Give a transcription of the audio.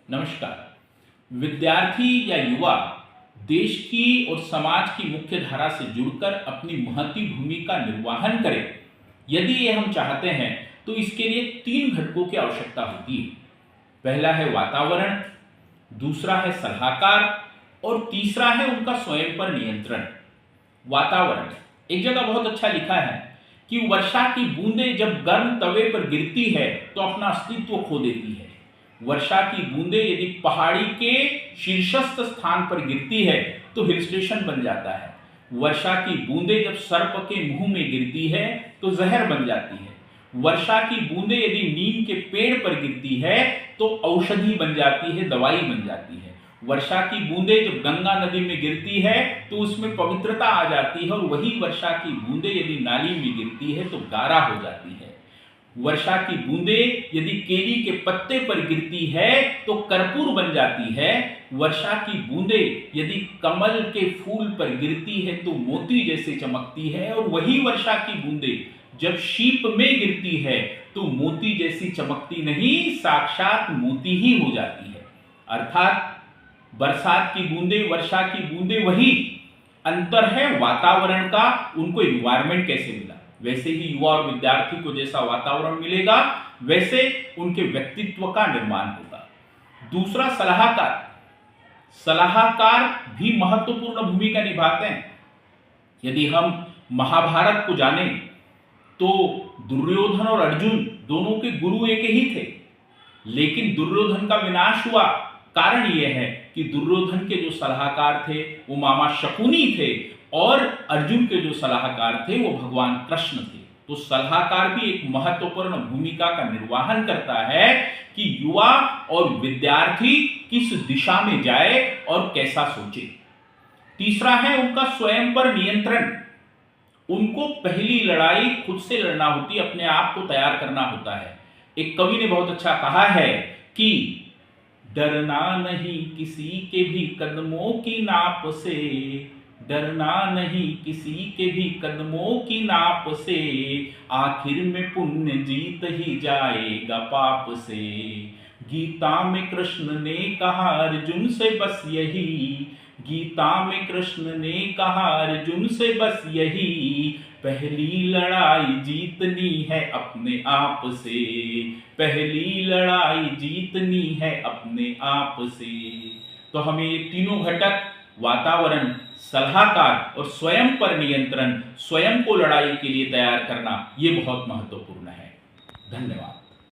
नमस्कार। विद्यार्थी या युवा देश की और समाज की मुख्य धारा से जुड़कर अपनी महती भूमिका निर्वाहन करे, यदि ये हम चाहते हैं तो इसके लिए 3 घटकों की आवश्यकता होती है। पहला है वातावरण, दूसरा है सलाहकार और तीसरा है उनका स्वयं पर नियंत्रण। वातावरण, एक जगह बहुत अच्छा लिखा है कि वर्षा की बूंदें जब गर्म तवे पर गिरती है तो अपना अस्तित्व खो देती है। वर्षा की बूंदें यदि पहाड़ी के शीर्षस्थ स्थान पर गिरती है तो हिल स्टेशन बन जाता है। वर्षा की बूंदें जब सर्प के मुंह में गिरती है तो जहर बन जाती है। वर्षा की बूंदें यदि नीम के पेड़ पर गिरती है तो औषधि बन जाती है, दवाई बन जाती है। वर्षा की बूंदें जब गंगा नदी में गिरती है तो उसमें पवित्रता आ जाती है, और वही वर्षा की बूंदें यदि नाली में गिरती है तो गारा हो जाती है। वर्षा की बूंदें यदि केली के पत्ते पर गिरती है तो कर्पूर बन जाती है। वर्षा की बूंदें यदि कमल के फूल पर गिरती है तो मोती जैसे चमकती है, और वही वर्षा की बूंदें जब शीप में गिरती है तो मोती जैसी चमकती नहीं, साक्षात मोती ही हो जाती है। अर्थात बरसात की बूंदें, वर्षा की बूंदें, वही अंतर है वातावरण का। उनको एनवायरमेंट कैसे मिला, वैसे ही युवा और विद्यार्थी को जैसा वातावरण मिलेगा वैसे उनके व्यक्तित्व का निर्माण होगा। दूसरा सलाहकार। सलाहकार भी महत्वपूर्ण भूमिका निभाते हैं। यदि हम महाभारत को जानें तो दुर्योधन और अर्जुन दोनों के गुरु एक ही थे, लेकिन दुर्योधन का विनाश हुआ। कारण यह है कि दुर्योधन के जो सलाहकार थे वो मामा शकुनी थे, और अर्जुन के जो सलाहकार थे वो भगवान कृष्ण थे। तो सलाहकार भी एक महत्वपूर्ण भूमिका का निर्वहन करता है कि युवा और विद्यार्थी किस दिशा में जाए और कैसा सोचे। तीसरा है उनका स्वयं पर नियंत्रण। उनको पहली लड़ाई खुद से लड़ना होती है, अपने आप को तैयार करना होता है। एक कवि ने बहुत अच्छा कहा है कि डरना नहीं किसी के भी कदमों की नाप से, डरना नहीं किसी के भी कदमों की नाप से, आखिर में पुण्य जीत ही जाएगा पाप से। गीता में कृष्ण ने कहा अर्जुन से बस यही, गीता में कृष्ण ने कहा अर्जुन से बस यही, पहली लड़ाई जीतनी है अपने आप से, पहली लड़ाई जीतनी है अपने आप से। तो हमें ये तीनों घटक, वातावरण, सलाहकार और स्वयं पर नियंत्रण, स्वयं को लड़ाई के लिए तैयार करना, ये बहुत महत्वपूर्ण है। धन्यवाद।